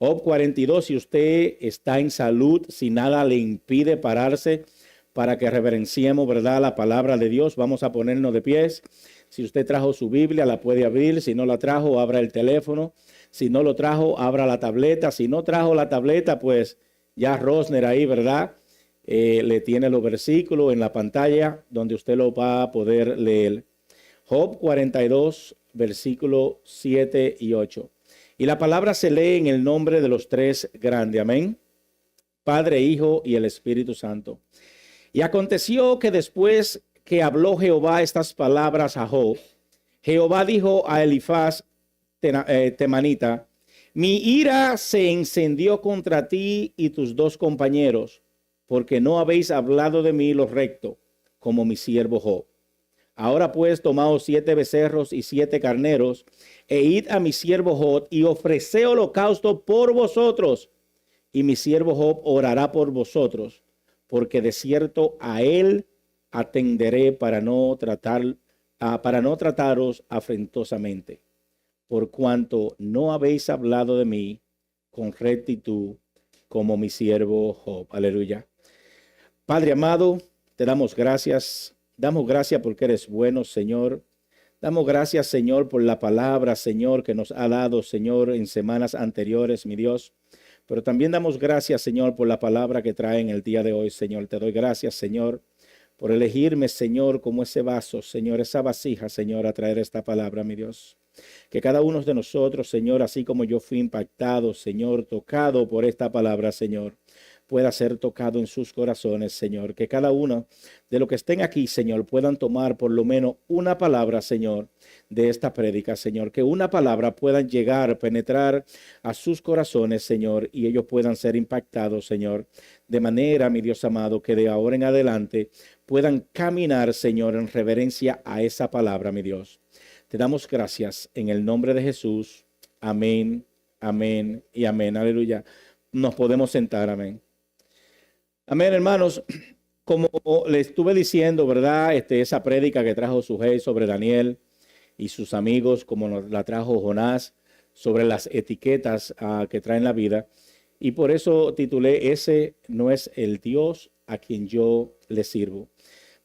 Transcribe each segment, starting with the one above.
Job 42, si usted está en salud, si nada le impide pararse para que reverenciemos, ¿verdad?, la palabra de Dios, vamos a ponernos de pies. Si usted trajo su Biblia, la puede abrir. Si no la trajo, abra el teléfono. Si no lo trajo, abra la tableta. Si no trajo la tableta, pues ya Rosner ahí, ¿verdad?, le tiene los versículos en la pantalla donde usted lo va a poder leer. Job 42, versículos 7 y 8. Y la palabra se lee en el nombre de los tres grandes. Amén. Padre, Hijo y el Espíritu Santo. Y aconteció que después que habló Jehová estas palabras a Job, Jehová dijo a Elifaz temanita: mi ira se encendió contra ti y tus dos compañeros, porque no habéis hablado de mí lo recto, como mi siervo Job. Ahora pues tomaos 7 becerros y 7 carneros, e id a mi siervo Job y ofreced holocausto por vosotros, y mi siervo Job orará por vosotros, porque de cierto a él atenderé para no trataros afrentosamente, por cuanto no habéis hablado de mí con rectitud, como mi siervo Job. Aleluya. Padre amado, te damos gracias. Damos gracias porque eres bueno, Señor. Damos gracias, Señor, por la palabra, Señor, que nos ha dado, Señor, en semanas anteriores, mi Dios. Pero también damos gracias, Señor, por la palabra que trae en el día de hoy, Señor. Te doy gracias, Señor, por elegirme, Señor, como ese vaso, Señor, esa vasija, Señor, a traer esta palabra, mi Dios. Que cada uno de nosotros, Señor, así como yo fui impactado, Señor, tocado por esta palabra, Señor, pueda ser tocado en sus corazones, Señor. Que cada uno de los que estén aquí, Señor, puedan tomar por lo menos una palabra, Señor, de esta prédica, Señor. Que una palabra pueda llegar, penetrar a sus corazones, Señor, y ellos puedan ser impactados, Señor. De manera, mi Dios amado, que de ahora en adelante puedan caminar, Señor, en reverencia a esa palabra, mi Dios. Te damos gracias en el nombre de Jesús. Amén, amén y amén. Aleluya. Nos podemos sentar, amén. Amén, hermanos. Como le estuve diciendo, ¿verdad? Esa prédica que trajo Sujei sobre Daniel y sus amigos, como nos la trajo Jonás, sobre las etiquetas que traen la vida. Y por eso titulé: ese no es el Dios a quien yo le sirvo.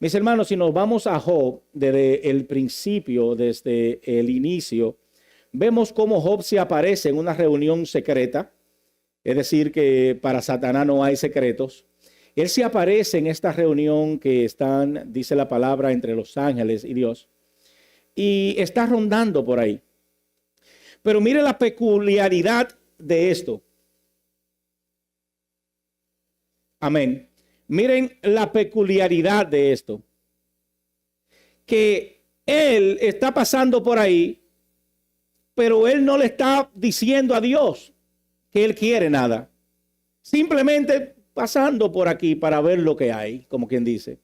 Mis hermanos, si nos vamos a Job, desde el principio, desde el inicio, vemos cómo Job se aparece en una reunión secreta. Es decir, que para Satanás no hay secretos. Él se aparece en esta reunión que están, dice la palabra, entre los ángeles y Dios, y está rondando por ahí. Pero mire la peculiaridad de esto. Amén. Miren la peculiaridad de esto. Que él está pasando por ahí, pero él no le está diciendo a Dios que él quiere nada. Simplemente pasando por aquí para ver lo que hay, como quien dice.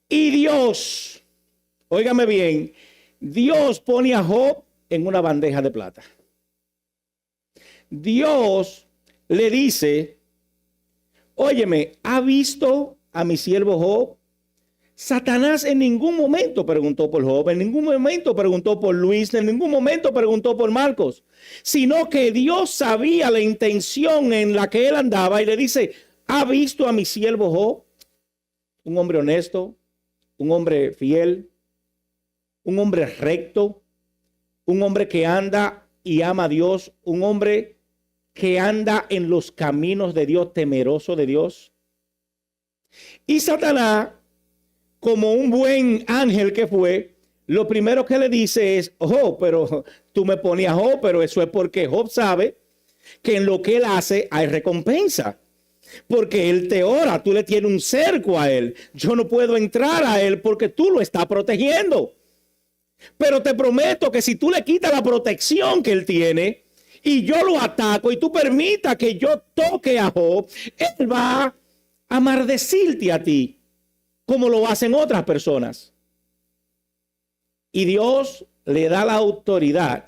Y Dios, óigame bien, Dios pone a Job en una bandeja de plata. Dios le dice: óyeme, ¿ha visto a mi siervo Job? Satanás en ningún momento preguntó por Job, en ningún momento preguntó por Luis, en ningún momento preguntó por Marcos, sino que Dios sabía la intención en la que él andaba y le dice: ¿ha visto a mi siervo Job? Un hombre honesto, un hombre fiel, un hombre recto, un hombre que anda y ama a Dios, un hombre que anda en los caminos de Dios, temeroso de Dios. Y Satanás, como un buen ángel que fue, lo primero que le dice es: Job, pero tú me ponías a Job, pero eso es porque Job sabe que en lo que él hace hay recompensa. Porque él te ora, tú le tienes un cerco a él. Yo no puedo entrar a él porque tú lo estás protegiendo. Pero te prometo que si tú le quitas la protección que él tiene y yo lo ataco y tú permitas que yo toque a Job, él va a maldecirte a ti, como lo hacen otras personas. Y Dios le da la autoridad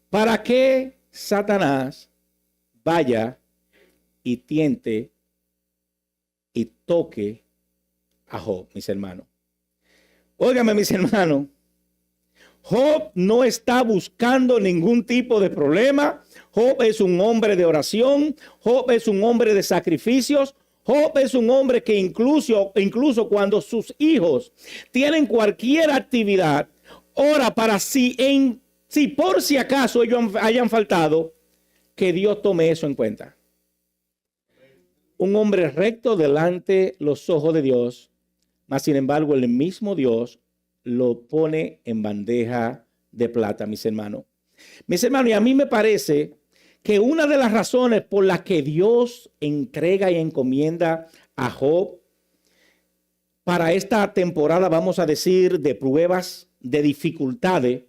para que Satanás vaya y tiente y toque a Job, mis hermanos. Óigame, mis hermanos, Job no está buscando ningún tipo de problema. Job es un hombre de oración. Job es un hombre de sacrificios. Job es un hombre que incluso cuando sus hijos tienen cualquier actividad, ora para si por si acaso ellos hayan faltado, que Dios tome eso en cuenta. Un hombre recto delante los ojos de Dios, mas sin embargo el mismo Dios lo pone en bandeja de plata, mis hermanos. Mis hermanos, y a mí me parece que una de las razones por las que Dios entrega y encomienda a Job para esta temporada, vamos a decir, de pruebas, de dificultades,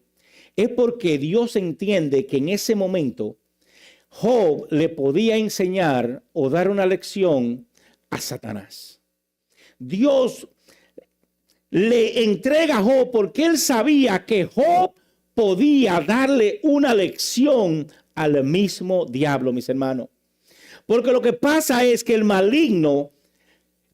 es porque Dios entiende que en ese momento Job le podía enseñar o dar una lección a Satanás. Dios le entrega a Job porque él sabía que Job podía darle una lección al mismo diablo, mis hermanos. Porque lo que pasa es que el maligno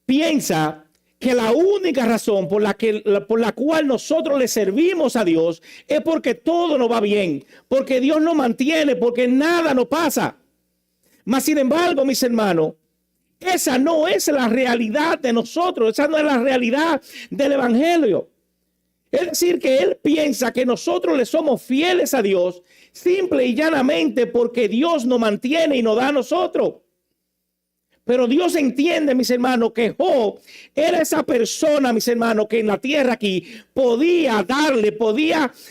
piensa que la única razón por la cual nosotros le servimos a Dios es porque todo nos va bien, porque Dios nos mantiene, porque nada nos pasa. Mas sin embargo, mis hermanos, esa no es la realidad de nosotros, esa no es la realidad del evangelio. Es decir, que él piensa que nosotros le somos fieles a Dios simple y llanamente porque Dios nos mantiene y nos da a nosotros. Pero Dios entiende, mis hermanos, que Job era esa persona, mis hermanos, que en la tierra aquí podía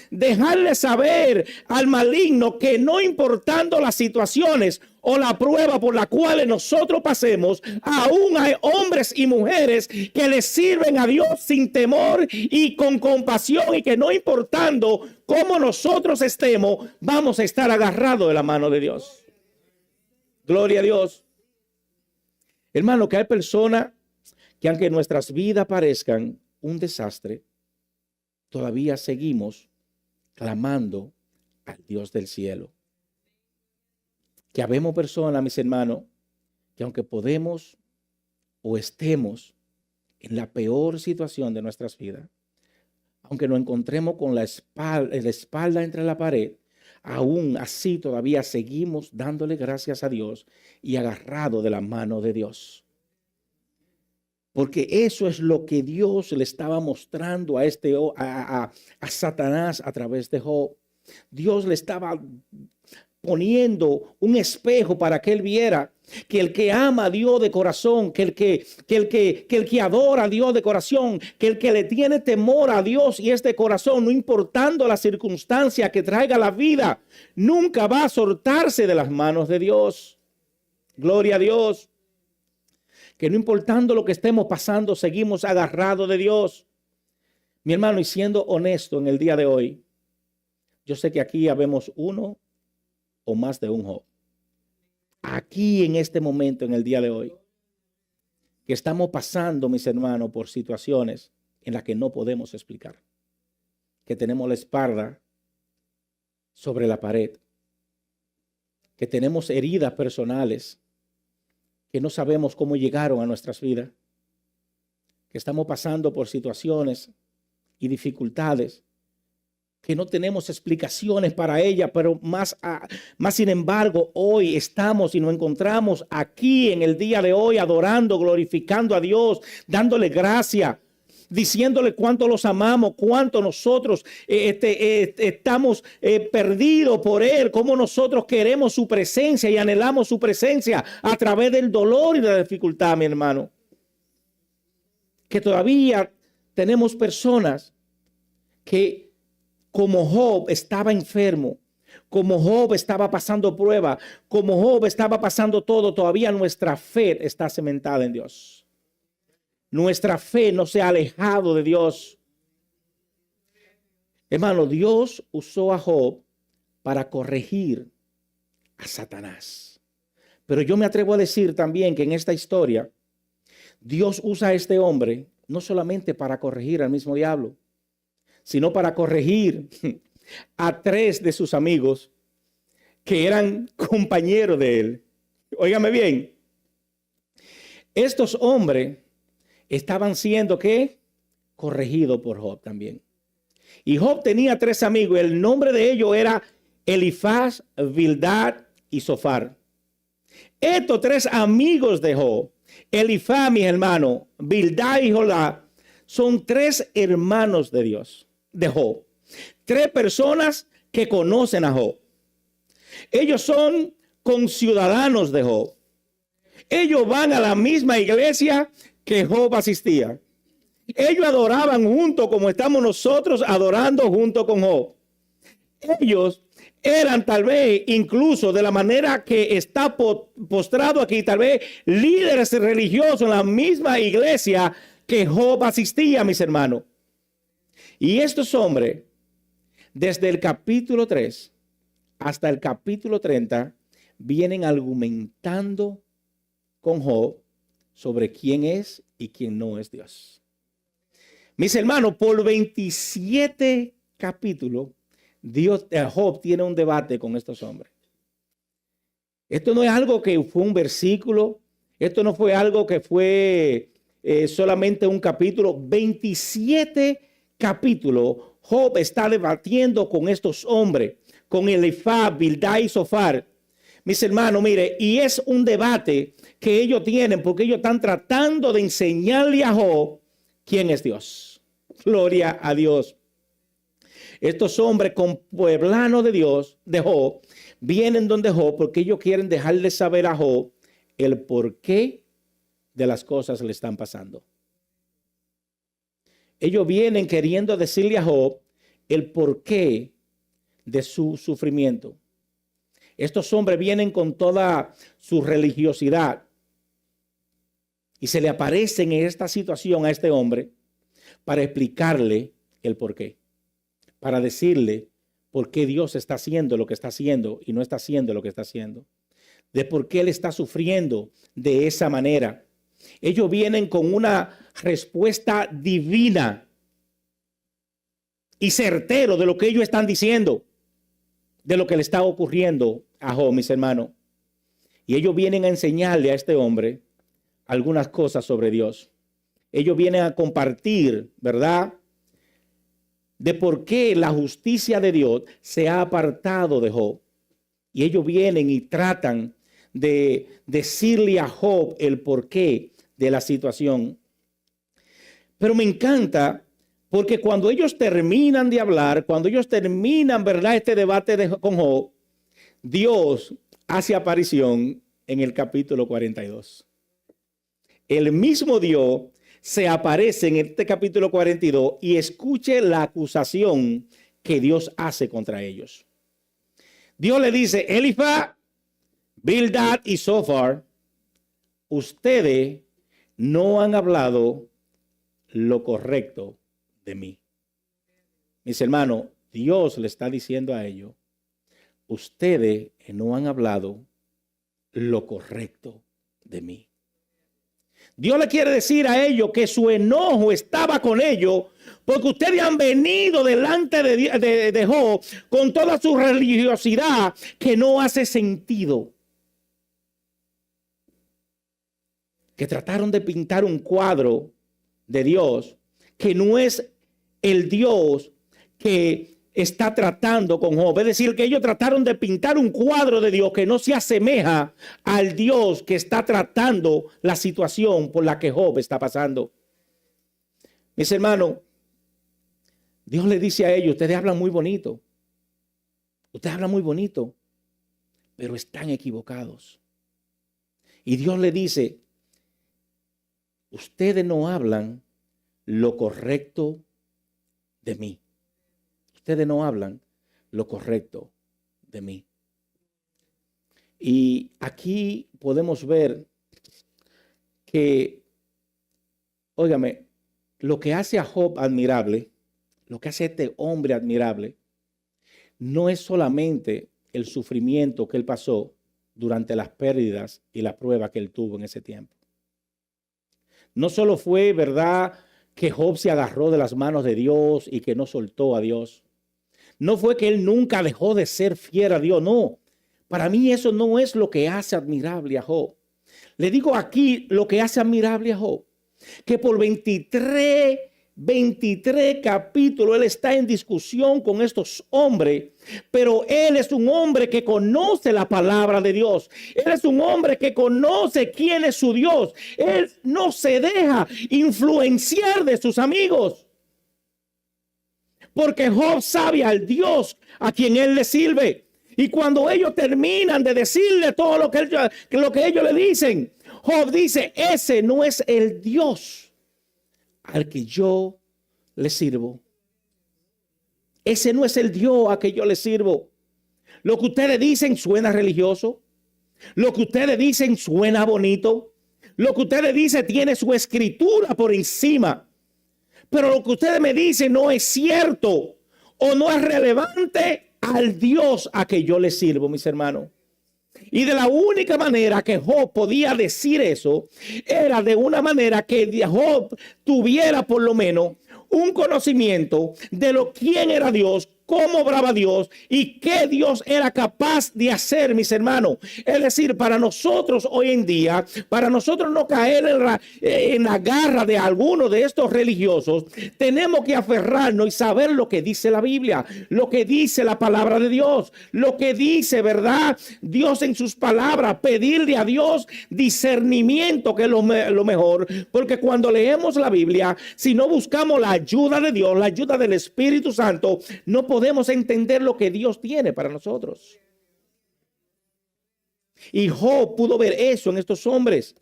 dejarle saber al maligno que no importando las situaciones o la prueba por la cual nosotros pasemos, aún hay hombres y mujeres que le sirven a Dios sin temor y con compasión, y que no importando cómo nosotros estemos, vamos a estar agarrados de la mano de Dios. Gloria a Dios. Hermano, que hay personas que aunque nuestras vidas parezcan un desastre, todavía seguimos clamando al Dios del cielo. Que habemos personas, mis hermanos, que aunque podemos o estemos en la peor situación de nuestras vidas, aunque nos encontremos con la espalda entre la pared, aún así todavía seguimos dándole gracias a Dios y agarrado de la mano de Dios. Porque eso es lo que Dios le estaba mostrando a Satanás a través de Job. Dios le estaba poniendo un espejo para que él viera que el que ama a Dios de corazón, que el que adora a Dios de corazón, que el que le tiene temor a Dios y es de corazón, no importando la circunstancia que traiga la vida, nunca va a soltarse de las manos de Dios. Gloria a Dios. Que no importando lo que estemos pasando, seguimos agarrados de Dios. Mi hermano, y siendo honesto en el día de hoy, yo sé que aquí habemos uno o más de un Job. Aquí en este momento, en el día de hoy, que estamos pasando, mis hermanos, por situaciones en las que no podemos explicar. Que tenemos la espalda sobre la pared. Que tenemos heridas personales que no sabemos cómo llegaron a nuestras vidas. Que estamos pasando por situaciones y dificultades que no tenemos explicaciones para ella, pero más sin embargo, hoy estamos y nos encontramos aquí en el día de hoy adorando, glorificando a Dios, dándole gracias, diciéndole cuánto los amamos, cuánto nosotros estamos perdidos por Él, cómo nosotros queremos su presencia y anhelamos su presencia a través del dolor y de la dificultad, mi hermano. Que todavía tenemos personas que, como Job estaba enfermo, como Job estaba pasando prueba, como Job estaba pasando todo, todavía nuestra fe está cementada en Dios. Nuestra fe no se ha alejado de Dios. Hermano, Dios usó a Job para corregir a Satanás. Pero yo me atrevo a decir también que en esta historia, Dios usa a este hombre no solamente para corregir al mismo diablo, sino para corregir a 3 de sus amigos que eran compañeros de él. Óigame bien, estos hombres estaban siendo ¿qué? Corregidos por Job también. Y Job tenía 3 amigos, el nombre de ellos era Elifaz, Bildad y Zofar. Estos tres amigos de Job, Elifaz, mi hermano, Bildad y Jolá, son tres hermanos de Dios, de Job. Tres personas que conocen a Job. Ellos son conciudadanos de Job. Ellos van a la misma iglesia que Job asistía. Ellos adoraban junto como estamos nosotros adorando junto con Job. Ellos eran tal vez incluso de la manera que está postrado aquí, tal vez líderes religiosos en la misma iglesia que Job asistía, mis hermanos. Y estos hombres, desde el capítulo 3 hasta el capítulo 30, vienen argumentando con Job sobre quién es y quién no es Dios. Mis hermanos, por 27 capítulos, Job tiene un debate con estos hombres. Esto no es algo que fue un versículo, esto no fue algo que fue solamente un capítulo. 27 capítulos, Job está debatiendo con estos hombres, con Elifaz, Bildad y Zofar. Mis hermanos, mire, y es un debate que ellos tienen porque ellos están tratando de enseñarle a Job quién es Dios. Gloria a Dios. Estos hombres con pueblanos de Dios, de Job, vienen donde Job porque ellos quieren dejarle saber a Job el porqué de las cosas que le están pasando. Ellos vienen queriendo decirle a Job el porqué de su sufrimiento. Estos hombres vienen con toda su religiosidad y se le aparecen en esta situación a este hombre para explicarle el porqué. Para decirle por qué Dios está haciendo lo que está haciendo y no está haciendo lo que está haciendo. De por qué él está sufriendo de esa manera. Ellos vienen con una respuesta divina y certero de lo que ellos están diciendo, de lo que le está ocurriendo a Job, mis hermanos. Y ellos vienen a enseñarle a este hombre algunas cosas sobre Dios. Ellos vienen a compartir, ¿verdad?, de por qué la justicia de Dios se ha apartado de Job. Y ellos vienen y tratan de decirle a Job el porqué de la situación. Pero me encanta porque cuando ellos terminan de hablar, cuando ellos terminan, ¿verdad?, este debate con Job, Dios hace aparición en el capítulo 42. El mismo Dios se aparece en este capítulo 42 y escuche la acusación que Dios hace contra ellos. Dios le dice: Elifaz, Bildad y Zofar, ustedes no han hablado lo correcto de mí. Mis hermanos, Dios le está diciendo a ellos: ustedes no han hablado lo correcto de mí. Dios le quiere decir a ellos que su enojo estaba con ellos porque ustedes han venido delante de Job con toda su religiosidad que no hace sentido. Que trataron de pintar un cuadro de Dios que no es el Dios que está tratando con Job. Es decir, que ellos trataron de pintar un cuadro de Dios que no se asemeja al Dios que está tratando la situación por la que Job está pasando. Mis hermanos, Dios le dice a ellos: ustedes hablan muy bonito. Ustedes hablan muy bonito, pero están equivocados. Y Dios le dice: ustedes no hablan lo correcto de mí. Ustedes no hablan lo correcto de mí. Y aquí podemos ver que, óigame, lo que hace a Job admirable, lo que hace a este hombre admirable, no es solamente el sufrimiento que él pasó durante las pérdidas y la prueba que él tuvo en ese tiempo. No solo fue, ¿verdad?, que Job se agarró de las manos de Dios y que no soltó a Dios. No fue que él nunca dejó de ser fiel a Dios. No, para mí eso no es lo que hace admirable a Job. Le digo aquí lo que hace admirable a Job. Que por 23 23 capítulos, él está en discusión con estos hombres, pero él es un hombre que conoce la palabra de Dios. Él es un hombre que conoce quién es su Dios. Él no se deja influenciar de sus amigos, porque Job sabe al Dios a quien él le sirve. Y cuando ellos terminan de decirle todo lo que ellos le dicen, Job dice, ese no es el Dios al que yo le sirvo. Ese no es el Dios a que yo le sirvo. Lo que ustedes dicen suena religioso. Lo que ustedes dicen suena bonito. Lo que ustedes dicen tiene su escritura por encima. Pero lo que ustedes me dicen no es cierto o no es relevante al Dios a que yo le sirvo, mis hermanos. Y de la única manera que Job podía decir eso era de una manera que Job tuviera por lo menos un conocimiento de quién era Dios, cómo obraba Dios y qué Dios era capaz de hacer, mis hermanos. Es decir, para nosotros hoy en día, para nosotros no caer en la garra de alguno de estos religiosos, tenemos que aferrarnos y saber lo que dice la Biblia, lo que dice la palabra de Dios, lo que dice, ¿verdad? Dios en sus palabras, pedirle a Dios discernimiento, que es lo mejor, porque cuando leemos la Biblia, si no buscamos la ayuda de Dios, la ayuda del Espíritu Santo, no podemos entender lo que Dios tiene para nosotros. Y Job pudo ver eso en estos hombres,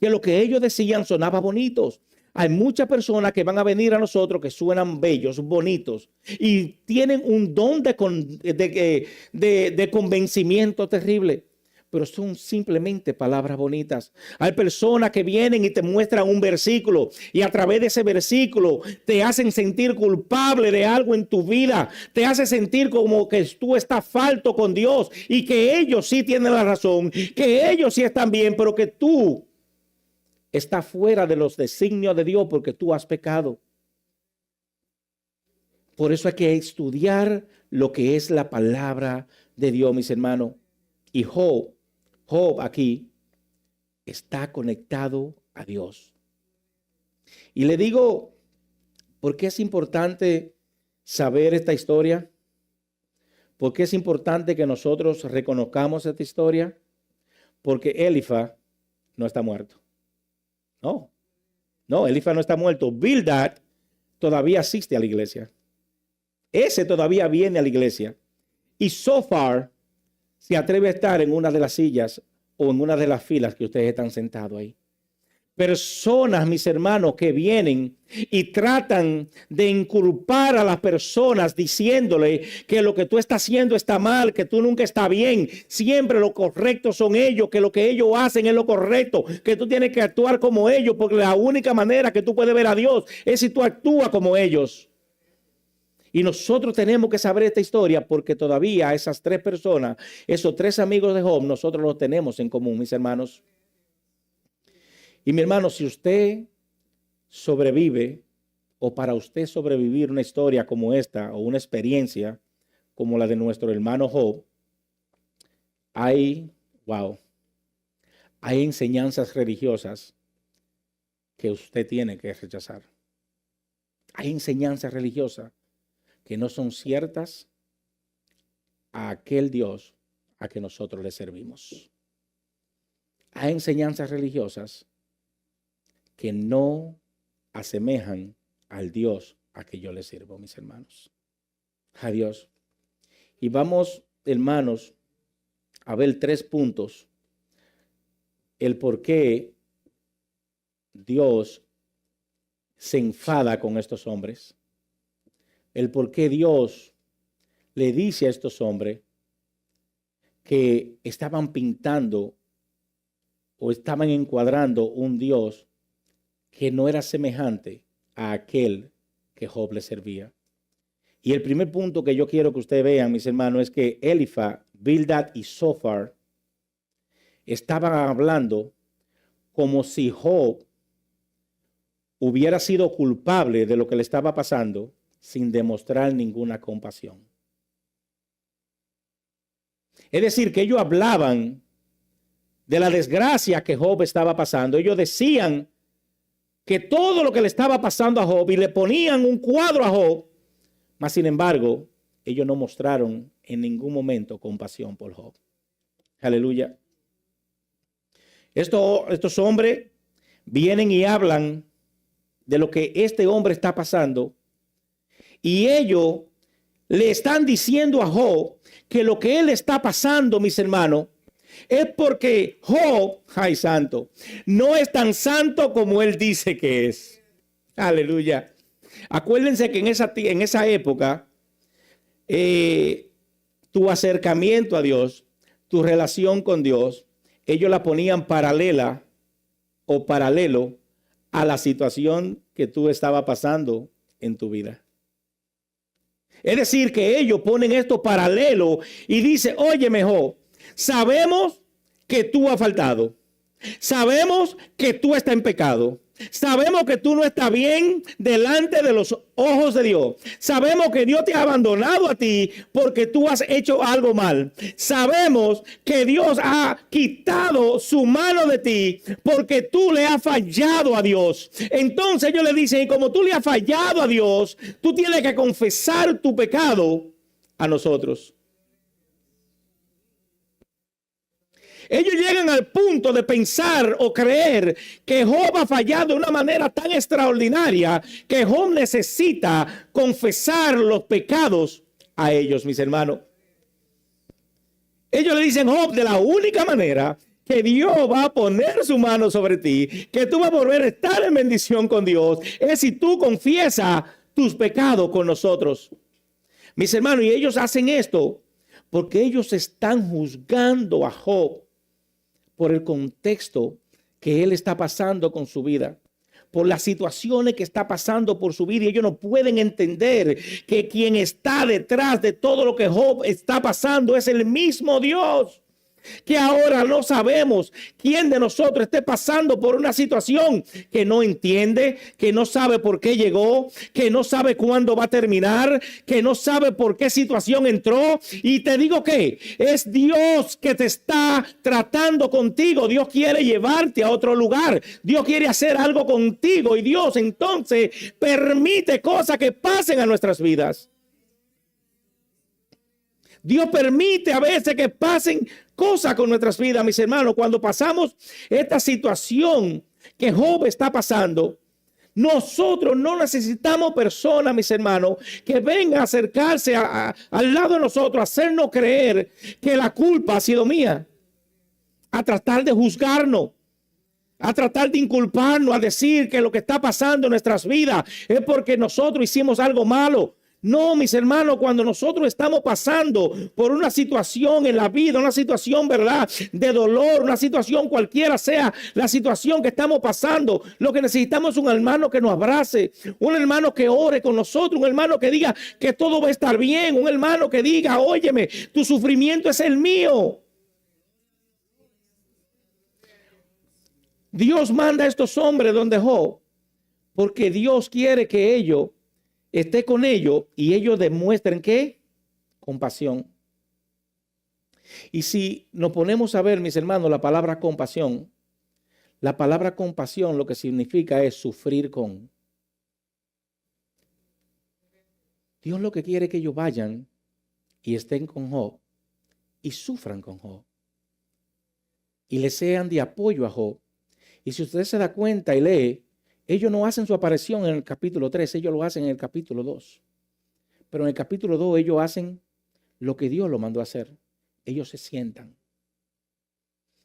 que lo que ellos decían sonaba bonitos. Hay muchas personas que van a venir a nosotros que suenan bellos, bonitos, y tienen un don de convencimiento terrible, pero son simplemente palabras bonitas. Hay personas que vienen y te muestran un versículo y a través de ese versículo te hacen sentir culpable de algo en tu vida, te hace sentir como que tú estás falto con Dios y que ellos sí tienen la razón, que ellos sí están bien, pero que tú estás fuera de los designios de Dios porque tú has pecado. Por eso hay que estudiar lo que es la palabra de Dios, mis hermanos. Y Job aquí está conectado a Dios. Y le digo, ¿por qué es importante saber esta historia? ¿Por qué es importante que nosotros reconozcamos esta historia? Porque Elifaz no está muerto. No, Elifaz no está muerto. Bildad todavía asiste a la iglesia. Ese todavía viene a la iglesia. Y Zophar se atreve a estar en una de las sillas o en una de las filas que ustedes están sentados ahí. Personas, mis hermanos, que vienen y tratan de inculpar a las personas diciéndole que lo que tú estás haciendo está mal, que tú nunca estás bien, siempre lo correcto son ellos, que lo que ellos hacen es lo correcto, que tú tienes que actuar como ellos, porque la única manera que tú puedes ver a Dios es si tú actúas como ellos. Y nosotros tenemos que saber esta historia porque todavía esas tres personas, esos tres amigos de Job, nosotros los tenemos en común, mis hermanos. Y mi hermano, si usted sobrevive o para usted sobrevivir una historia como esta o una experiencia como la de nuestro hermano Job, hay enseñanzas religiosas que usted tiene que rechazar. Hay enseñanzas religiosas que no son ciertas a aquel Dios a que nosotros le servimos. Hay enseñanzas religiosas que no asemejan al Dios a que yo le sirvo, mis hermanos. A Dios. Y vamos, hermanos, a ver 3 puntos. El por qué Dios se enfada con estos hombres. El por qué Dios le dice a estos hombres que estaban pintando o estaban encuadrando un Dios que no era semejante a aquel que Job le servía. Y el primer punto que yo quiero que ustedes vean, mis hermanos, es que Elifaz, Bildad y Zophar estaban hablando como si Job hubiera sido culpable de lo que le estaba pasando sin demostrar ninguna compasión. Es decir, que ellos hablaban de la desgracia que Job estaba pasando. Ellos decían que todo lo que le estaba pasando a Job y le ponían un cuadro a Job, mas sin embargo, ellos no mostraron en ningún momento compasión por Job. Aleluya. Estos hombres vienen y hablan de lo que este hombre está pasando y ellos le están diciendo a Job que lo que él está pasando, mis hermanos, es porque Job, ay santo, no es tan santo como él dice que es. Aleluya. Acuérdense que en esa época, tu acercamiento a Dios, tu relación con Dios, ellos la ponían paralela o paralelo a la situación que tú estabas pasando en tu vida. Es decir, que ellos ponen esto paralelo y dice, oye, mejor, sabemos que tú has faltado. Sabemos que tú estás en pecado. Sabemos que tú no estás bien delante de los ojos de Dios. Sabemos que Dios te ha abandonado a ti porque tú has hecho algo mal. Sabemos que Dios ha quitado su mano de ti porque tú le has fallado a Dios. Entonces ellos le dicen, y como tú le has fallado a Dios, tú tienes que confesar tu pecado a nosotros. Ellos llegan al punto de pensar o creer que Job ha fallado de una manera tan extraordinaria que Job necesita confesar los pecados a ellos, mis hermanos. Ellos le dicen, Job, de la única manera que Dios va a poner su mano sobre ti, que tú vas a volver a estar en bendición con Dios, es si tú confiesas tus pecados con nosotros. Mis hermanos, y ellos hacen esto porque ellos están juzgando a Job por el contexto que él está pasando con su vida, por las situaciones que está pasando por su vida, y ellos no pueden entender que quien está detrás de todo lo que Job está pasando es el mismo Dios. Que ahora no sabemos quién de nosotros esté pasando por una situación que no entiende, que no sabe por qué llegó, que no sabe cuándo va a terminar, que no sabe por qué situación entró. Y te digo que es Dios que te está tratando contigo. Dios quiere llevarte a otro lugar. Dios quiere hacer algo contigo y Dios entonces permite cosas que pasen a nuestras vidas. Dios permite a veces que pasen cosas con nuestras vidas, mis hermanos. Cuando pasamos esta situación que Job está pasando, nosotros no necesitamos personas, mis hermanos, que vengan a acercarse al lado de nosotros, a hacernos creer que la culpa ha sido mía, a tratar de juzgarnos, a tratar de inculparnos, a decir que lo que está pasando en nuestras vidas es porque nosotros hicimos algo malo. No, mis hermanos, cuando nosotros estamos pasando por una situación en la vida, una situación, ¿verdad?, de dolor, una situación cualquiera sea la situación que estamos pasando, lo que necesitamos es un hermano que nos abrace, un hermano que ore con nosotros, un hermano que diga que todo va a estar bien, un hermano que diga, óyeme, tu sufrimiento es el mío. Dios manda a estos hombres donde Job, porque Dios quiere que ellos esté con ellos y ellos demuestren ¿qué? Compasión. Y si nos ponemos a ver, mis hermanos, la palabra compasión lo que significa es sufrir con. Dios lo que quiere es que ellos vayan y estén con Job y sufran con Job y le sean de apoyo a Job. Y si usted se da cuenta y lee, ellos no hacen su aparición en el capítulo 3, ellos lo hacen en el capítulo 2. Pero en el capítulo 2 ellos hacen lo que Dios lo mandó a hacer. Ellos se sientan.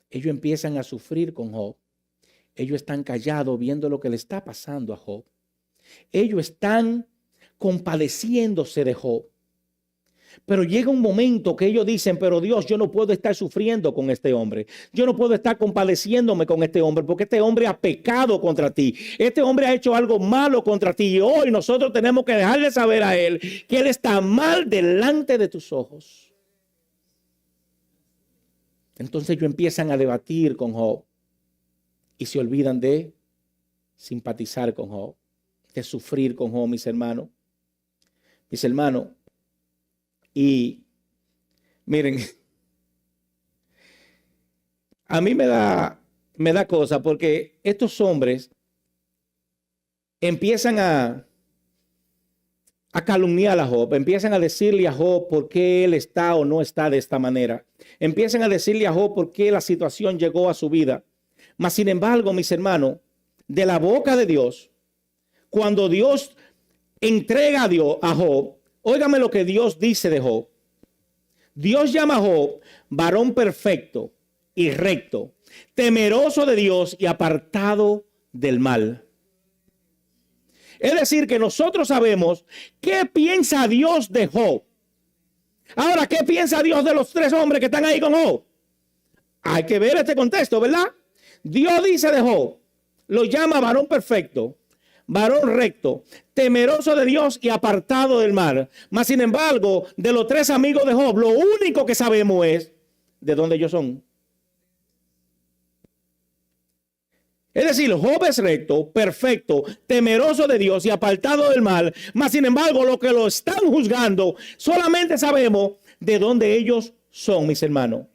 Ellos empiezan a sufrir con Job. Ellos están callados viendo lo que le está pasando a Job. Ellos están compadeciéndose de Job. Pero llega un momento que ellos dicen, pero Dios, yo no puedo estar sufriendo con este hombre. Yo no puedo estar compadeciéndome con este hombre porque este hombre ha pecado contra ti. Este hombre ha hecho algo malo contra ti. Y hoy nosotros tenemos que dejarle saber a él que él está mal delante de tus ojos. Entonces ellos empiezan a debatir con Job y se olvidan de simpatizar con Job, de sufrir con Job, mis hermanos. Mis hermanos, y miren, a mí me da cosa porque estos hombres empiezan a calumniar a Job, empiezan a decirle a Job por qué él está o no está de esta manera. Empiezan a decirle a Job por qué la situación llegó a su vida. Mas, sin embargo, mis hermanos, de la boca de Dios, cuando Dios entrega a Job, óigame lo que Dios dice de Job. Dios llama a Job varón perfecto y recto, temeroso de Dios y apartado del mal. Es decir, que nosotros sabemos qué piensa Dios de Job. Ahora, ¿qué piensa Dios de los 3 hombres que están ahí con Job? Hay que ver este contexto, ¿verdad? Dios dice de Job, lo llama varón perfecto, varón recto, temeroso de Dios y apartado del mal. Mas, sin embargo, de los 3 amigos de Job, lo único que sabemos es de dónde ellos son. Es decir, Job es recto, perfecto, temeroso de Dios y apartado del mal. Mas, sin embargo, lo que lo están juzgando, solamente sabemos de dónde ellos son, mis hermanos.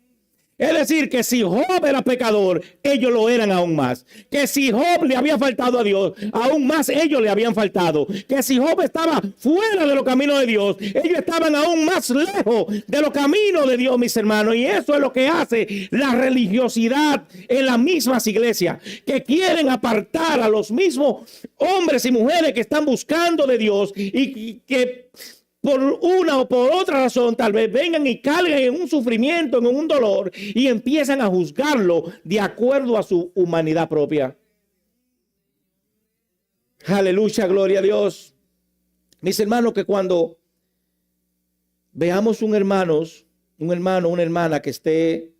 Es decir, que si Job era pecador, ellos lo eran aún más. Que si Job le había faltado a Dios, aún más ellos le habían faltado. Que si Job estaba fuera de los caminos de Dios, ellos estaban aún más lejos de los caminos de Dios, mis hermanos. Y eso es lo que hace la religiosidad en las mismas iglesias, que quieren apartar a los mismos hombres y mujeres que están buscando de Dios y que por una o por otra razón, tal vez vengan y carguen en un sufrimiento, en un dolor, y empiezan a juzgarlo de acuerdo a su humanidad propia. Aleluya, gloria a Dios. Mis hermanos, que cuando veamos un hermano, una hermana que esté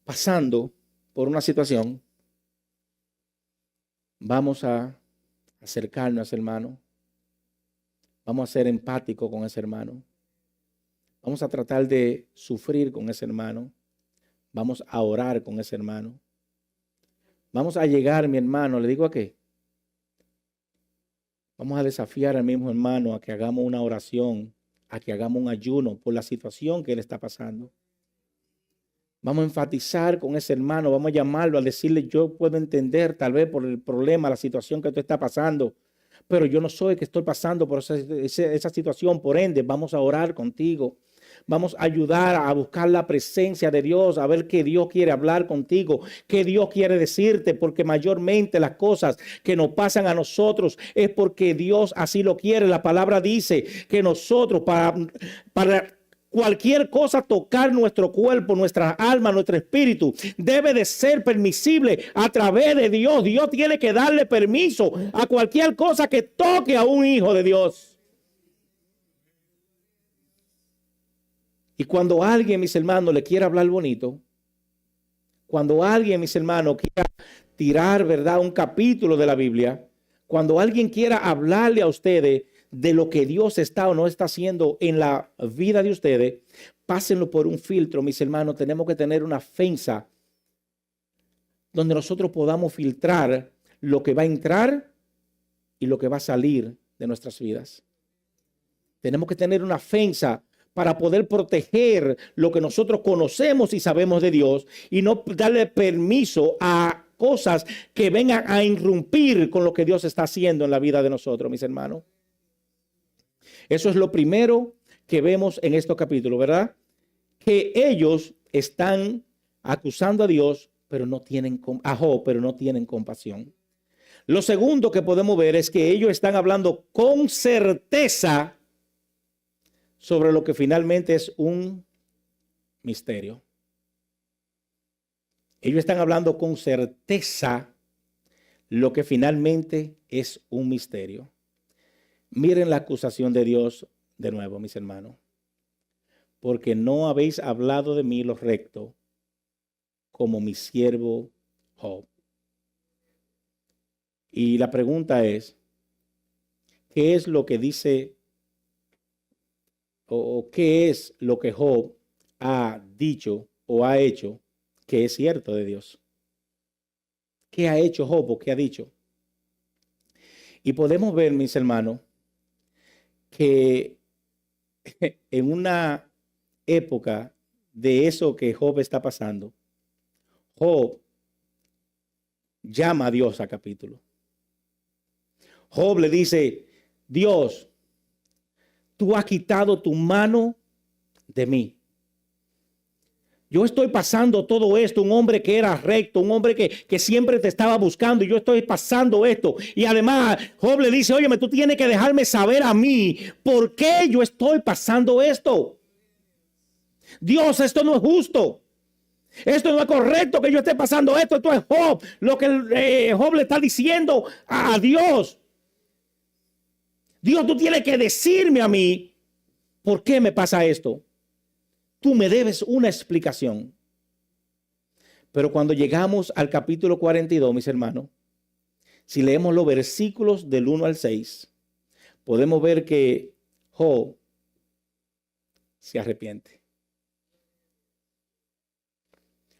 pasando por una situación, vamos a acercarnos a ese hermano. Vamos a ser empáticos con ese hermano. Vamos a tratar de sufrir con ese hermano. Vamos a orar con ese hermano. Vamos a llegar, mi hermano, ¿le digo a qué? Vamos a desafiar al mismo hermano a que hagamos una oración, a que hagamos un ayuno por la situación que él está pasando. Vamos a enfatizar con ese hermano, vamos a llamarlo, a decirle, yo puedo entender tal vez por el problema, la situación que tú estás pasando, pero yo no soy el que estoy pasando por esa situación. Por ende, vamos a orar contigo. Vamos a ayudar a buscar la presencia de Dios, a ver qué Dios quiere hablar contigo, qué Dios quiere decirte, porque mayormente las cosas que nos pasan a nosotros es porque Dios así lo quiere. La palabra dice que nosotros para cualquier cosa tocar nuestro cuerpo, nuestra alma, nuestro espíritu, debe de ser permisible a través de Dios. Dios tiene que darle permiso a cualquier cosa que toque a un hijo de Dios. Y cuando alguien, mis hermanos, le quiera hablar bonito, cuando alguien, mis hermanos, quiera tirar, ¿verdad?, un capítulo de la Biblia, cuando alguien quiera hablarle a ustedes de lo que Dios está o no está haciendo en la vida de ustedes, pásenlo por un filtro, mis hermanos. Tenemos que tener una defensa donde nosotros podamos filtrar lo que va a entrar y lo que va a salir de nuestras vidas. Tenemos que tener una defensa para poder proteger lo que nosotros conocemos y sabemos de Dios y no darle permiso a cosas que vengan a irrumpir con lo que Dios está haciendo en la vida de nosotros, mis hermanos. Eso es lo primero que vemos en estos capítulos, ¿verdad? Que ellos están acusando a Dios, pero no tienen a Job, pero no tienen compasión. Lo segundo que podemos ver es que ellos están hablando con certeza sobre lo que finalmente es un misterio. Ellos están hablando con certeza lo que finalmente es un misterio. Miren la acusación de Dios de nuevo, mis hermanos. Porque no habéis hablado de mí lo recto, como mi siervo Job. Y la pregunta es, ¿qué es lo que dice o qué es lo que Job ha dicho o ha hecho que es cierto de Dios? ¿Qué ha hecho Job o qué ha dicho? Y podemos ver, mis hermanos, que en una época de eso que Job está pasando, Job llama a Dios a capítulo. Job le dice, Dios, tú has quitado tu mano de mí. Yo estoy pasando todo esto, un hombre que era recto, un hombre que siempre te estaba buscando, y yo estoy pasando esto. Y además, Job le dice, óyeme, tú tienes que dejarme saber a mí por qué yo estoy pasando esto. Dios, esto no es justo. Esto no es correcto que yo esté pasando esto. Esto es Job. Lo que Job le está diciendo a Dios. Dios, tú tienes que decirme a mí por qué me pasa esto. Tú me debes una explicación. Pero cuando llegamos al capítulo 42, mis hermanos, si leemos los versículos del 1 al 6, podemos ver que Job se arrepiente.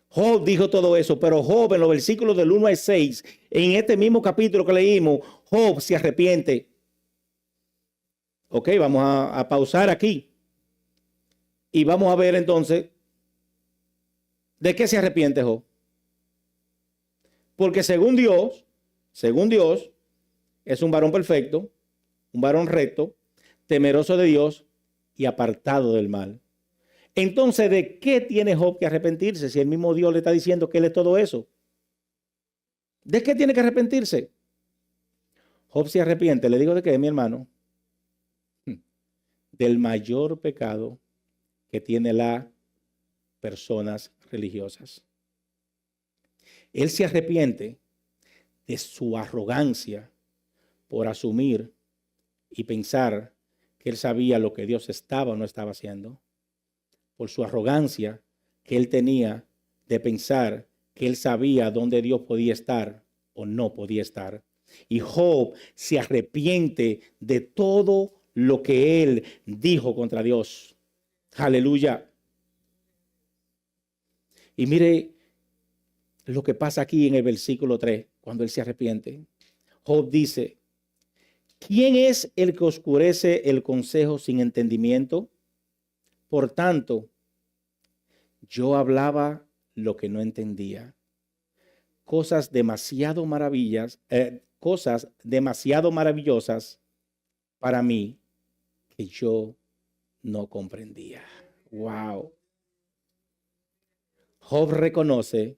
Job dijo todo eso, pero Job en los versículos del 1 al 6, en este mismo capítulo que leímos, Job se arrepiente. Ok, vamos a pausar aquí. Y vamos a ver entonces, ¿de qué se arrepiente Job? Porque según Dios, es un varón perfecto, un varón recto, temeroso de Dios y apartado del mal. Entonces, ¿de qué tiene Job que arrepentirse si el mismo Dios le está diciendo que él es todo eso? ¿De qué tiene que arrepentirse? Job se arrepiente, le digo de qué, mi hermano, del mayor pecado que tiene las personas religiosas. Él se arrepiente de su arrogancia por asumir y pensar que él sabía lo que Dios estaba o no estaba haciendo. Por su arrogancia que él tenía de pensar que él sabía dónde Dios podía estar o no podía estar. Y Job se arrepiente de todo lo que él dijo contra Dios. Aleluya. Y mire lo que pasa aquí en el versículo 3, cuando él se arrepiente. Job dice, ¿quién es el que oscurece el consejo sin entendimiento? Por tanto, yo hablaba lo que no entendía. Cosas demasiado maravillosas para mí que yo no comprendía. Wow. Job reconoce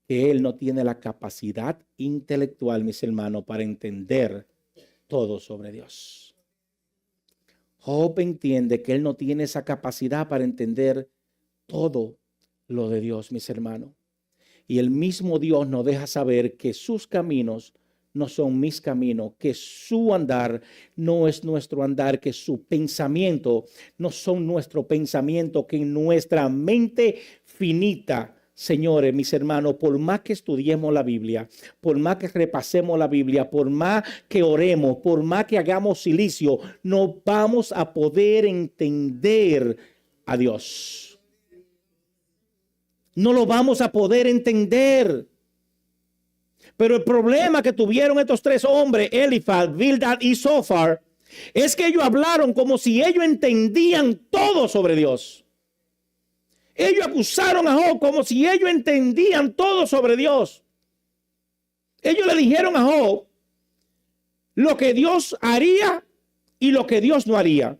que él no tiene la capacidad intelectual, mis hermanos, para entender todo sobre Dios. Job entiende que él no tiene esa capacidad para entender todo lo de Dios, mis hermanos. Y el mismo Dios nos deja saber que sus caminos no son mis caminos, que su andar no es nuestro andar, que su pensamiento no son nuestro pensamiento, que en nuestra mente finita, señores, mis hermanos, por más que estudiemos la Biblia, por más que repasemos la Biblia, por más que oremos, por más que hagamos silicio, no vamos a poder entender a Dios. No lo vamos a poder entender. Pero el problema que tuvieron estos tres hombres, Elifaz, Bildad y Zofar, es que ellos hablaron como si ellos entendían todo sobre Dios. Ellos acusaron a Job como si ellos entendían todo sobre Dios. Ellos le dijeron a Job lo que Dios haría y lo que Dios no haría.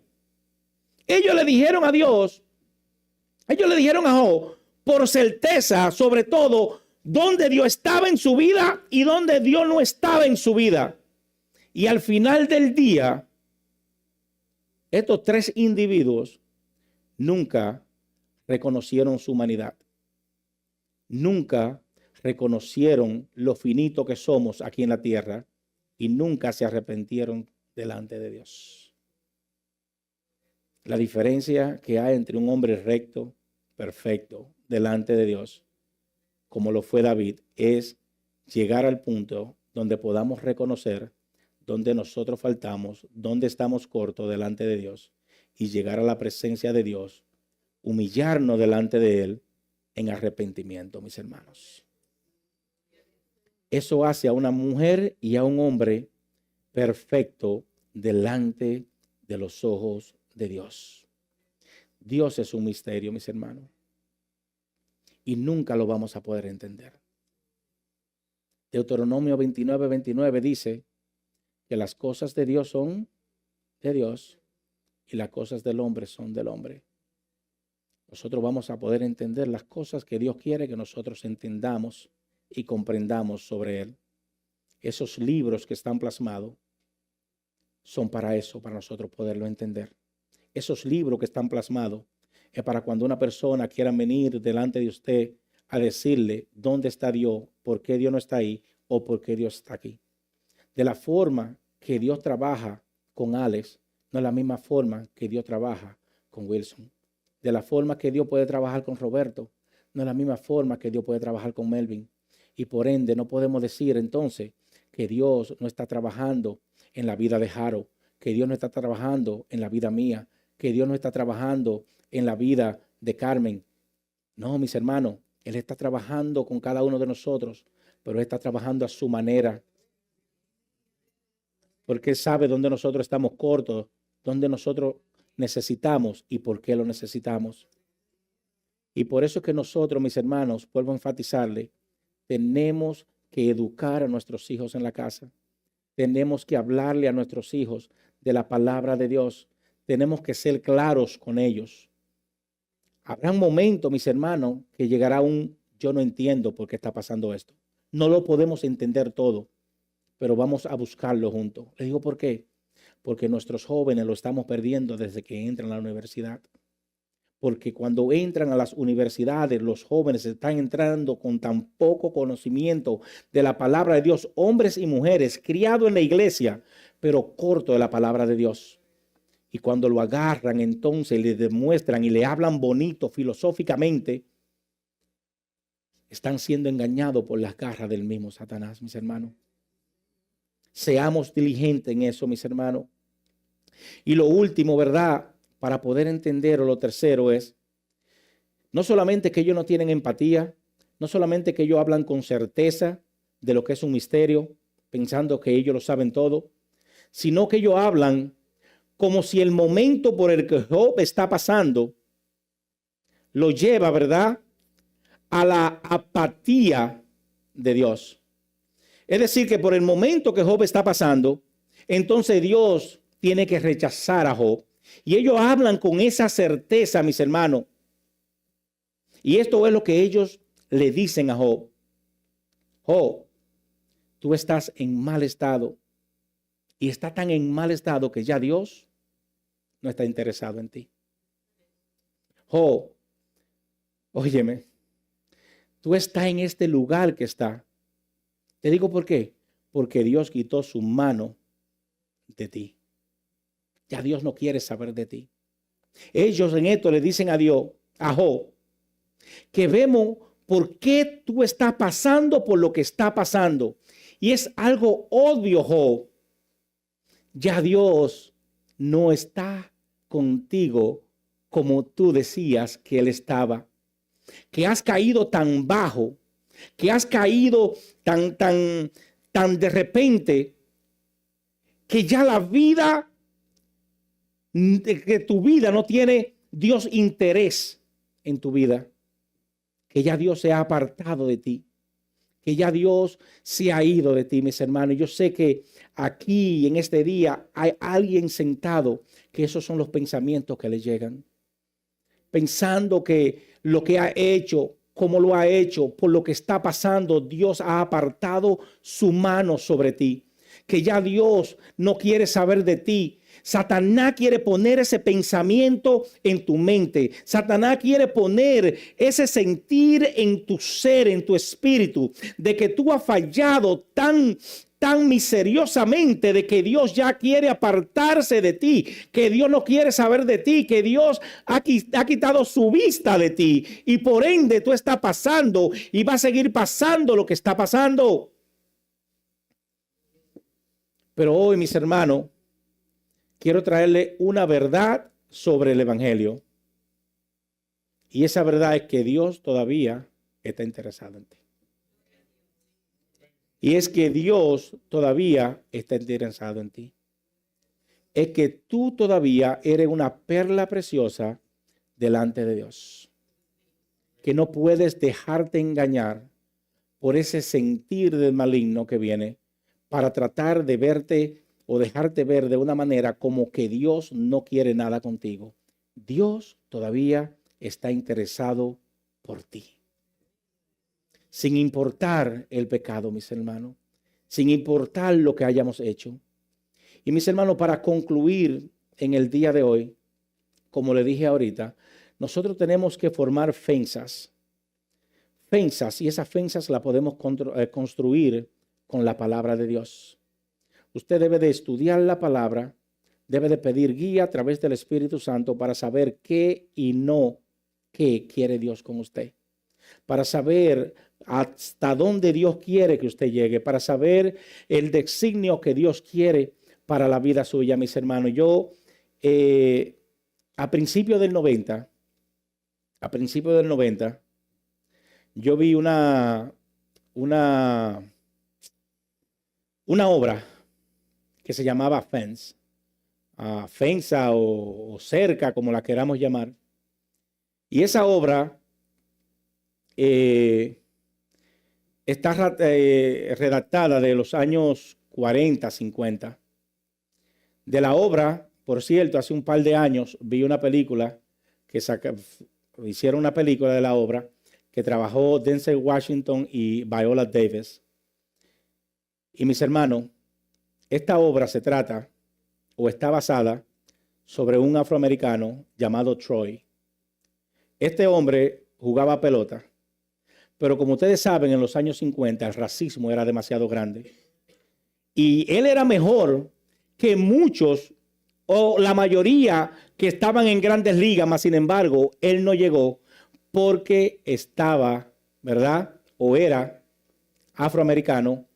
Ellos le dijeron a Job, por certeza, sobre todo, dónde Dios estaba en su vida y dónde Dios no estaba en su vida. Y al final del día, estos tres individuos nunca reconocieron su humanidad. Nunca reconocieron lo finito que somos aquí en la tierra y nunca se arrepintieron delante de Dios. La diferencia que hay entre un hombre recto, perfecto, delante de Dios, como lo fue David, es llegar al punto donde podamos reconocer donde nosotros faltamos, donde estamos cortos delante de Dios y llegar a la presencia de Dios, humillarnos delante de Él en arrepentimiento, mis hermanos. Eso hace a una mujer y a un hombre perfecto delante de los ojos de Dios. Dios es un misterio, mis hermanos, y nunca lo vamos a poder entender. Deuteronomio 29:29 dice que las cosas de Dios son de Dios y las cosas del hombre son del hombre. Nosotros vamos a poder entender las cosas que Dios quiere que nosotros entendamos y comprendamos sobre Él. Esos libros que están plasmados son para eso, para nosotros poderlo entender. Esos libros que están plasmados es para cuando una persona quiera venir delante de usted a decirle dónde está Dios, por qué Dios no está ahí o por qué Dios está aquí. De la forma que Dios trabaja con Alex, no es la misma forma que Dios trabaja con Wilson. De la forma que Dios puede trabajar con Roberto, no es la misma forma que Dios puede trabajar con Melvin. Y por ende no podemos decir entonces que Dios no está trabajando en la vida de Jaro, que Dios no está trabajando en la vida mía, que Dios no está trabajando en la vida de Carmen. No, mis hermanos, Él está trabajando con cada uno de nosotros, pero Él está trabajando a su manera. Porque Él sabe dónde nosotros estamos cortos, dónde nosotros necesitamos y por qué lo necesitamos. Y por eso es que nosotros, mis hermanos, vuelvo a enfatizarle, tenemos que educar a nuestros hijos en la casa. Tenemos que hablarle a nuestros hijos de la palabra de Dios. Tenemos que ser claros con ellos. Habrá un momento, mis hermanos, que llegará yo no entiendo por qué está pasando esto. No lo podemos entender todo, pero vamos a buscarlo juntos. Les digo por qué. Porque nuestros jóvenes lo estamos perdiendo desde que entran a la universidad. Porque cuando entran a las universidades, los jóvenes están entrando con tan poco conocimiento de la palabra de Dios, hombres y mujeres criados en la iglesia, pero corto de la palabra de Dios. Y cuando lo agarran, entonces le demuestran y le hablan bonito filosóficamente, están siendo engañados por las garras del mismo Satanás, mis hermanos. Seamos diligentes en eso, mis hermanos. Y lo último, ¿verdad? Para poder entender, o lo tercero es, no solamente que ellos no tienen empatía, no solamente que ellos hablan con certeza de lo que es un misterio, pensando que ellos lo saben todo, sino que ellos hablan como si el momento por el que Job está pasando lo lleva, ¿verdad?, a la apatía de Dios. Es decir, que por el momento que Job está pasando, entonces Dios tiene que rechazar a Job. Y ellos hablan con esa certeza, mis hermanos. Y esto es lo que ellos le dicen a Job. Job, tú estás en mal estado. Y está tan en mal estado que ya Dios no está interesado en ti. Job, óyeme, tú estás en este lugar que está. Te digo por qué. Porque Dios quitó su mano de ti. Ya Dios no quiere saber de ti. Ellos en esto le dicen a Dios, a Job, que vemos por qué tú estás pasando por lo que está pasando. Y es algo obvio, Job. Ya Dios no está contigo como tú decías que Él estaba. Que has caído tan bajo, que has caído tan de repente, que ya la vida, que tu vida no tiene Dios interés en tu vida, que ya Dios se ha apartado de ti, que ya Dios se ha ido de ti, mis hermanos. Yo sé que aquí en este día hay alguien sentado que esos son los pensamientos que le llegan, pensando que lo que ha hecho, como lo ha hecho, por lo que está pasando, Dios ha apartado su mano sobre ti, que ya Dios no quiere saber de ti. Satanás quiere poner ese pensamiento en tu mente. Satanás quiere poner ese sentir en tu ser, en tu espíritu, de que tú has fallado tan miseriosamente, de que Dios ya quiere apartarse de ti, que Dios no quiere saber de ti, que Dios ha quitado su vista de ti y por ende tú estás pasando y va a seguir pasando lo que está pasando. Pero hoy, mis hermanos, quiero traerle una verdad sobre el Evangelio. Y esa verdad es que Dios todavía está interesado en ti. Y es que Dios todavía está interesado en ti. Es que tú todavía eres una perla preciosa delante de Dios. Que no puedes dejarte engañar por ese sentir del maligno que viene para tratar de verte o dejarte ver de una manera como que Dios no quiere nada contigo. Dios todavía está interesado por ti. Sin importar el pecado, mis hermanos, sin importar lo que hayamos hecho. Y mis hermanos, para concluir en el día de hoy, como le dije ahorita, nosotros tenemos que formar fensas. Fensas, y esas fensas las podemos construir con la palabra de Dios. Usted debe de estudiar la palabra, debe de pedir guía a través del Espíritu Santo para saber qué y no qué quiere Dios con usted. Para saber hasta dónde Dios quiere que usted llegue, para saber el designio que Dios quiere para la vida suya, mis hermanos. Yo, a principios del 90, yo vi una obra que se llamaba Fence, Fensa o cerca, como la queramos llamar. Y esa obra está redactada de los años 40, 50. De la obra, por cierto, hace un par de años vi una película hicieron una película de la obra que trabajó Denzel Washington y Viola Davis. Y mis hermanos, esta obra se trata o está basada sobre un afroamericano llamado Troy. Este hombre jugaba pelota, pero como ustedes saben, en los años 50 el racismo era demasiado grande. Y él era mejor que muchos o la mayoría que estaban en grandes ligas, mas sin embargo, él no llegó porque estaba, ¿verdad? O era afroamericano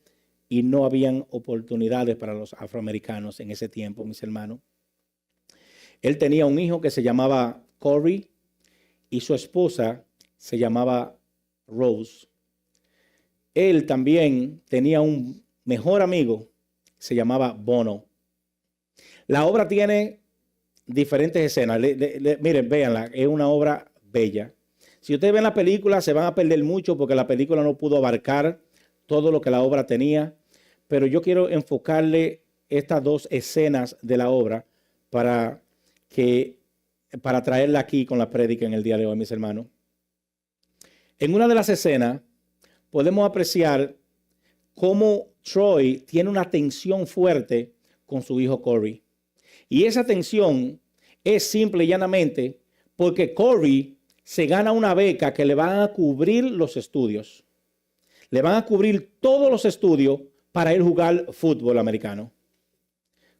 y no habían oportunidades para los afroamericanos en ese tiempo, mis hermanos. Él tenía un hijo que se llamaba Corey y su esposa se llamaba Rose. Él también tenía un mejor amigo, se llamaba Bono. La obra tiene diferentes escenas. Miren, véanla, es una obra bella. Si ustedes ven la película, se van a perder mucho porque la película no pudo abarcar todo lo que la obra tenía. Pero yo quiero enfocarle estas dos escenas de la obra para traerla aquí con la prédica en el día de hoy, mis hermanos. En una de las escenas podemos apreciar cómo Troy tiene una tensión fuerte con su hijo Corey. Y esa tensión es simple y llanamente porque Corey se gana una beca que le van a cubrir los estudios. Le van a cubrir todos los estudios para él jugar fútbol americano.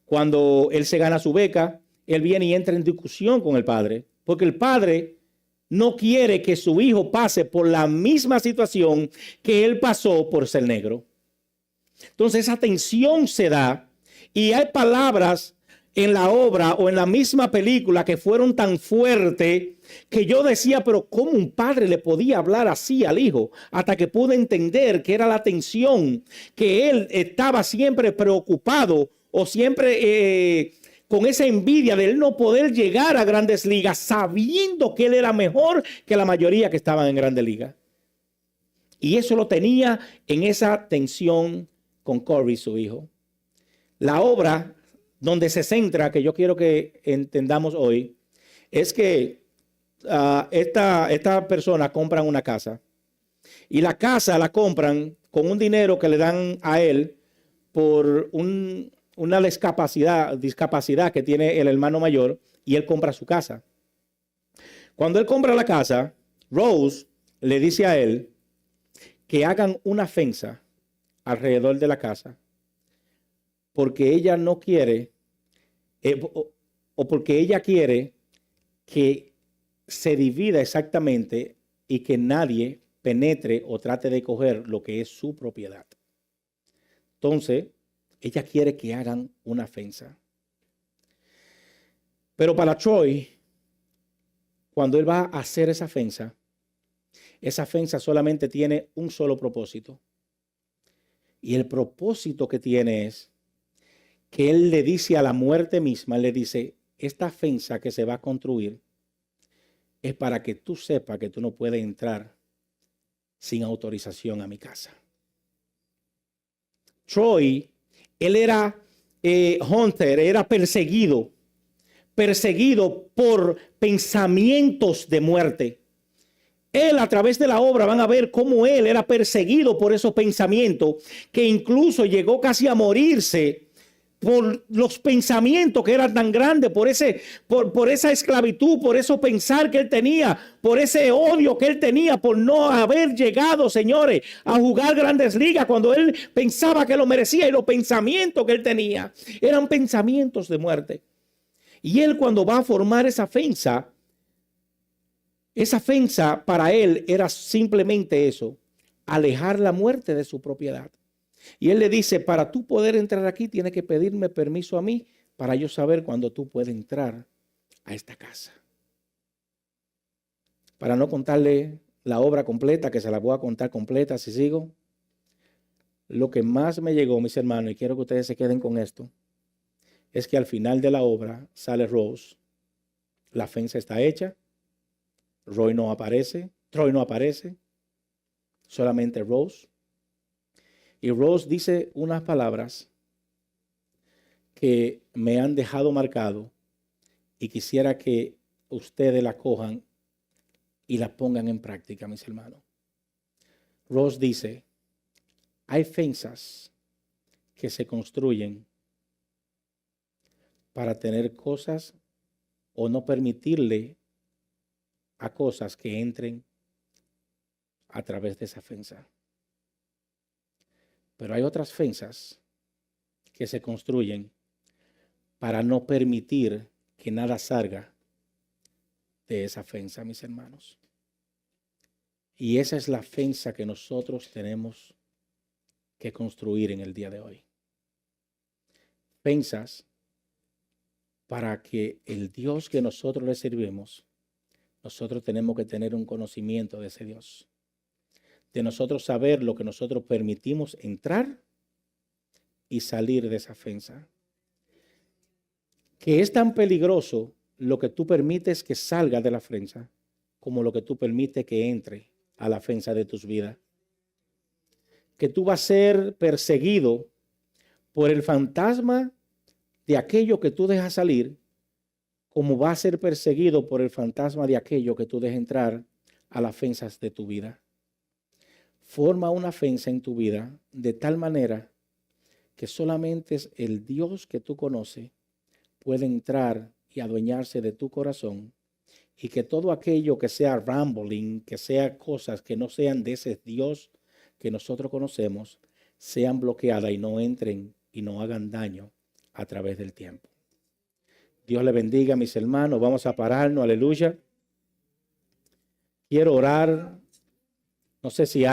Cuando él se gana su beca, él viene y entra en discusión con el padre, porque el padre no quiere que su hijo pase por la misma situación que él pasó por ser negro. Entonces esa tensión se da y hay palabras en la obra o en la misma película que fueron tan fuertes que yo decía, pero ¿cómo un padre le podía hablar así al hijo? Hasta que pude entender que era la tensión, que él estaba siempre preocupado o siempre con esa envidia de él no poder llegar a grandes ligas, sabiendo que él era mejor que la mayoría que estaban en grandes ligas. Y eso lo tenía en esa tensión con Corey, su hijo. La obra donde se centra, que yo quiero que entendamos hoy, es que esta persona compran una casa y la casa la compran con un dinero que le dan a él por una discapacidad que tiene el hermano mayor y él compra su casa. Cuando él compra la casa, Rose le dice a él que hagan una fensa alrededor de la casa porque ella no quiere o porque ella quiere que se divida exactamente y que nadie penetre o trate de coger lo que es su propiedad. Entonces, ella quiere que hagan una fensa. Pero para Troy, cuando él va a hacer esa fensa solamente tiene un solo propósito. Y el propósito que tiene es que él le dice a la muerte misma, él le dice, esta fensa que se va a construir es para que tú sepas que tú no puedes entrar sin autorización a mi casa. Troy, él era Hunter era perseguido por pensamientos de muerte. Él, a través de la obra, van a ver cómo él era perseguido por esos pensamientos, que incluso llegó casi a morirse por los pensamientos que eran tan grandes, por esa esclavitud, por eso pensar que él tenía, por ese odio que él tenía, por no haber llegado, señores, a jugar grandes ligas cuando él pensaba que lo merecía, y los pensamientos que él tenía eran pensamientos de muerte. Y él, cuando va a formar esa ofensa para él era simplemente eso, alejar la muerte de su propiedad. Y él le dice, para tú poder entrar aquí, tienes que pedirme permiso a mí para yo saber cuándo tú puedes entrar a esta casa. Para no contarle la obra completa, que se la voy a contar completa si sigo. Lo que más me llegó, mis hermanos, y quiero que ustedes se queden con esto, es que al final de la obra sale Rose. La ofensa está hecha. Troy no aparece, solamente Rose. Y Rose dice unas palabras que me han dejado marcado y quisiera que ustedes la cojan y la pongan en práctica, mis hermanos. Rose dice, hay ofensas que se construyen para tener cosas o no permitirle a cosas que entren a través de esa ofensa. Pero hay otras ofensas que se construyen para no permitir que nada salga de esa ofensa, mis hermanos. Y esa es la ofensa que nosotros tenemos que construir en el día de hoy. Ofensas para que el Dios que nosotros le servimos, nosotros tenemos que tener un conocimiento de ese Dios. De nosotros saber lo que nosotros permitimos entrar y salir de esa ofensa. Que es tan peligroso lo que tú permites que salga de la ofensa como lo que tú permites que entre a la ofensa de tus vidas. Que tú vas a ser perseguido por el fantasma de aquello que tú dejas salir, como va a ser perseguido por el fantasma de aquello que tú dejas entrar a las ofensas de tu vida. Forma una ofensa en tu vida de tal manera que solamente es el Dios que tú conoces puede entrar y adueñarse de tu corazón, y que todo aquello que sea rambling, que sea cosas que no sean de ese Dios que nosotros conocemos, sean bloqueadas y no entren y no hagan daño a través del tiempo. Dios le bendiga, mis hermanos. Vamos a pararnos, aleluya. Quiero orar. No sé si alguien